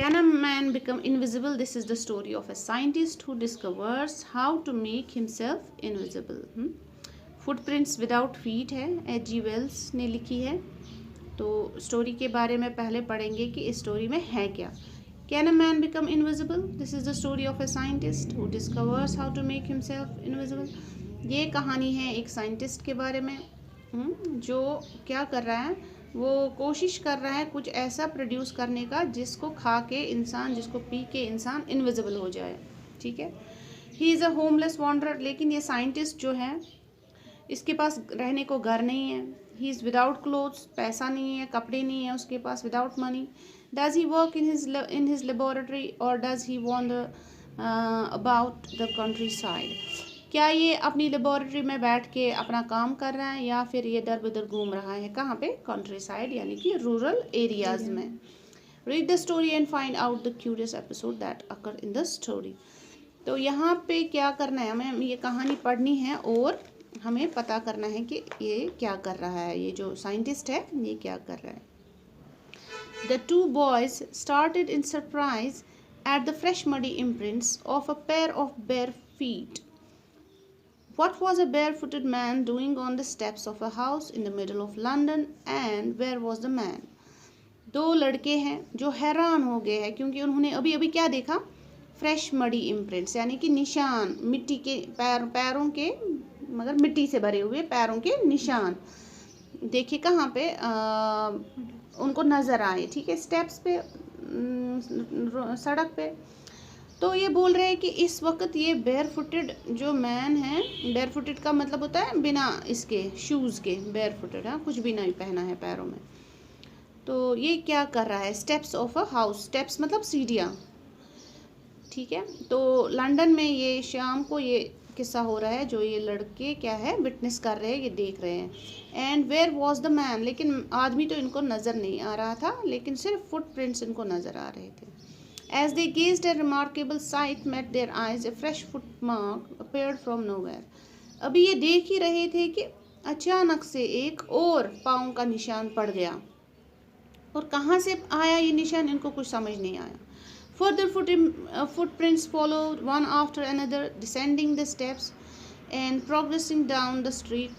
Can a man become invisible? This is the story of a scientist who discovers how to make himself invisible. Footprints without feet है, H.G. Wells ने लिखी है. तो story के बारे में पहले पढ़ेंगे कि इस स्टोरी में है क्या. Can a man become invisible? This is the story of a scientist who discovers how to make himself invisible. ये कहानी है एक साइंटिस्ट के बारे में जो क्या कर रहा है, वो कोशिश कर रहा है कुछ ऐसा प्रोड्यूस करने का जिसको खा के इंसान, जिसको पी के इंसान इनविजिबल हो जाए. ठीक है. He is a homeless wanderer. लेकिन ये साइंटिस्ट जो है इसके पास रहने को घर नहीं है. He is without clothes. पैसा नहीं है, कपड़े नहीं है उसके पास. Without money. Does he work in his laboratory और does he wander about the countryside. क्या ये अपनी लेबोरेटरी में बैठ के अपना काम कर रहा है या फिर ये दर बदर घूम रहा है. कहाँ पे? कंट्री साइड यानी कि रूरल एरियाज में. Read the story and find out the curious episode that occur in the story. तो यहाँ पे क्या करना है, हमें ये कहानी पढ़नी है और हमें पता करना है कि ये क्या कर रहा है, ये जो साइंटिस्ट है ये क्या कर रहा है. The two boys started in surprise at the fresh muddy imprints of a pair of bare feet. What was a barefooted man doing on the steps of a house in the middle of London and where was the man? दो लड़के हैं जो हैरान हो गए हैं क्योंकि उन्होंने अभी अभी क्या देखा? फ्रेश मडी इम्प्रिंट्स यानी कि निशान, मिट्टी के पैरों के, मगर मिट्टी से भरे हुए पैरों के निशान देखे. कहाँ पे? उनको नज़र आए. ठीक है. स्टेप्स पे, सड़क पे. तो ये बोल रहे हैं कि इस वक्त ये बेयर फुटेड जो मैन है, बेयर फुटेड का मतलब होता है बिना इसके शूज़ के, बेयर फुटेड. हाँ, कुछ भी नहीं पहना है पैरों में. तो ये क्या कर रहा है? Steps of a house. Steps मतलब सीढ़ियाँ. ठीक है. तो लंदन में ये शाम को ये किस्सा हो रहा है जो ये लड़के क्या है विटनेस कर रहे हैं, ये देख रहे हैं. And where was the man. लेकिन आदमी तो इनको नज़र नहीं आ रहा था, लेकिन सिर्फ फुटप्रिंट्स इनको नज़र आ रहे थे. As they gazed, a remarkable sight met their eyes. A fresh footmark appeared from nowhere. अभी ये देख ही रहे थे कि अचानक से एक और पाँव का निशान पड़ गया. और कहाँ से आया ये निशान इनको कुछ समझ नहीं आया. Further footprints followed one after another, descending the steps and progressing down the street.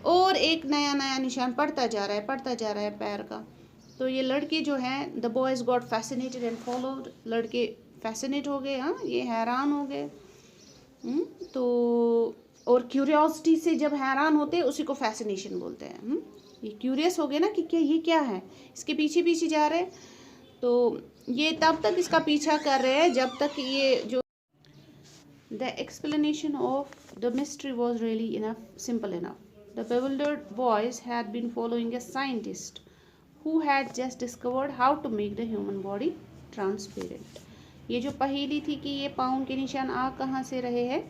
और एक नया नया निशान पड़ता जा रहा है पैर का. तो ये लड़के जो हैं, the boys got fascinated and followed. लड़के फैसिनेट हो गए. हाँ, ये हैरान हो गए. तो और क्यूरियोसिटी से जब हैरान होते हैं उसी को फैसिनेशन बोलते हैं. ये क्यूरियस हो गए ना कि क्या ये क्या है, इसके पीछे पीछे जा रहे हैं. तो ये तब तक इसका पीछा कर रहे हैं जब तक ये जो the explanation of the mystery was really enough simple enough. The bewildered boys had been following a scientist who had just discovered how to make the human body transparent. ये जो पहेली थी कि ये पाँव के निशान आ कहाँ से रहे हैं,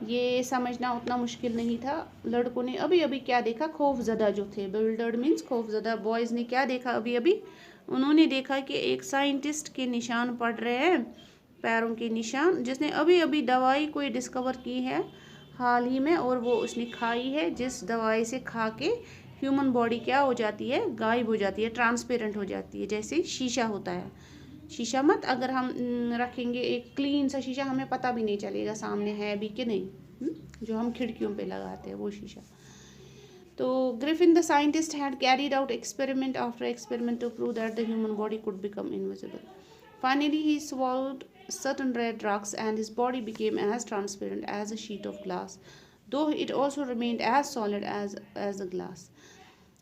ये समझना उतना मुश्किल नहीं था. लड़कों ने अभी अभी क्या देखा? खौफजदा जो थे, bewildered मीन्स खौफजदा. बॉयज़ ने क्या देखा अभी अभी? उन्होंने देखा कि एक साइंटिस्ट के निशान पड़ रहे हैं, पैरों के निशान, जिसने अभी अभी दवाई कोई डिस्कवर की है हाल ही में और वो उसने खाई है, जिस दवाई से खा के ह्यूमन बॉडी क्या हो जाती है? गायब हो जाती है, ट्रांसपेरेंट हो जाती है, जैसे शीशा होता है. शीशा मत अगर हम रखेंगे एक क्लीन सा शीशा, हमें पता भी नहीं चलेगा सामने है भी कि नहीं. जो हम खिड़कियों पे लगाते हैं वो शीशा. तो Griffin the scientist had carried out experiment after experiment to prove that the human body could become invisible. Finally he swallowed certain red drugs and his body became as transparent as a sheet of glass, though it also remained as solid as a glass.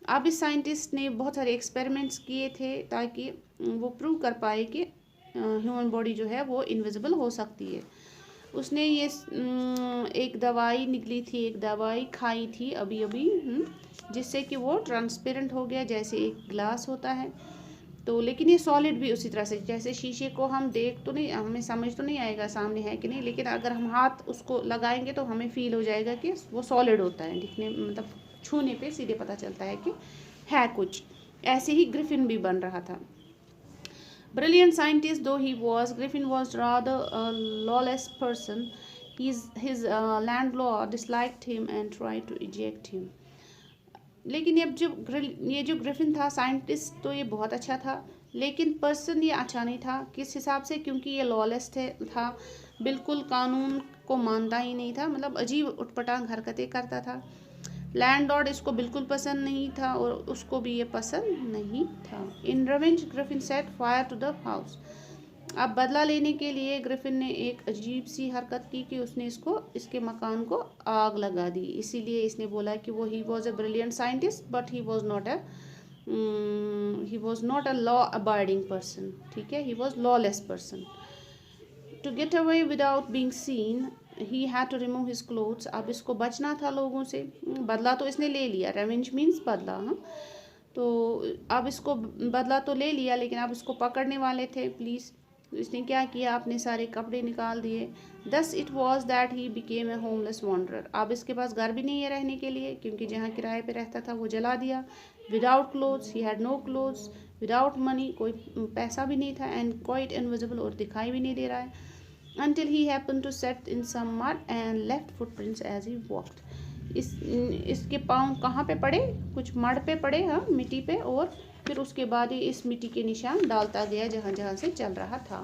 अब इस scientist ने बहुत सारे experiments किए थे ताकि वो prove कर पाए कि ह्यूमन बॉडी जो है वो इनविजिबल हो सकती है. उसने ये एक दवाई निकली थी, एक दवाई खाई थी अभी अभी, जिससे कि वो ट्रांसपेरेंट हो गया जैसे एक ग्लास होता है. तो लेकिन ये सॉलिड भी उसी तरह से, जैसे शीशे को हम देख तो नहीं, हमें समझ तो नहीं आएगा सामने है कि नहीं, लेकिन अगर हम हाथ उसको लगाएंगे तो हमें फील हो जाएगा कि वो सॉलिड होता है. दिखने मतलब छूने पे सीधे पता चलता है कि है कुछ. ऐसे ही ग्रिफिन भी बन रहा था. Brilliant scientist though he was, Griffin was rather a lawless person. His landlord disliked him and tried to eject him. लेकिन अब ये जो ग्रिफिन था साइंटिस्ट, तो ये बहुत अच्छा था, लेकिन पर्सन ये अच्छा नहीं था। किस हिसाब से? क्योंकि ये लॉलेस था, बिल्कुल कानून को मानता ही नहीं था, मतलब अजीब उटपटांग हरकतें करता था। लैंडलॉर्ड इसको बिल्कुल पसंद नहीं था और उसको भी ये पसंद नहीं था। In revenge Griffin set fire to the house. अब बदला लेने के लिए ग्रिफिन ने एक अजीब सी हरकत की कि उसने इसके मकान को आग लगा दी। इसीलिए इसने बोला कि वो he was a brilliant scientist but he was not a law abiding person. ठीक है, he was lawless person. To get away without being seen he had to remove his clothes. अब इसको बचना था लोगों से। बदला तो इसने ले लिया, रेवेंज मीन्स बदला। हाँ, तो अब इसको बदला तो ले लिया, लेकिन अब इसको पकड़ने वाले थे पुलिस। तो इसने क्या किया? अपने सारे कपड़े निकाल दिए। Thus it was that he became a homeless wanderer. अब इसके पास घर भी नहीं है रहने के लिए, क्योंकि जहाँ किराए पे रहता था वो जला दिया। Without clothes, he had no clothes. Without money, कोई पैसा भी नहीं था। एंड क्वाइट इनविजिबल, और दिखाई भी नहीं दे रहा है। until he happened to set in some mud and left footprints as he walked. इसके पाँव कहाँ पे पड़े? कुछ मड पे पड़े, हाँ, मिट्टी पे, और फिर उसके बाद ही इस मिट्टी के निशान डालता गया जहाँ जहाँ से चल रहा था।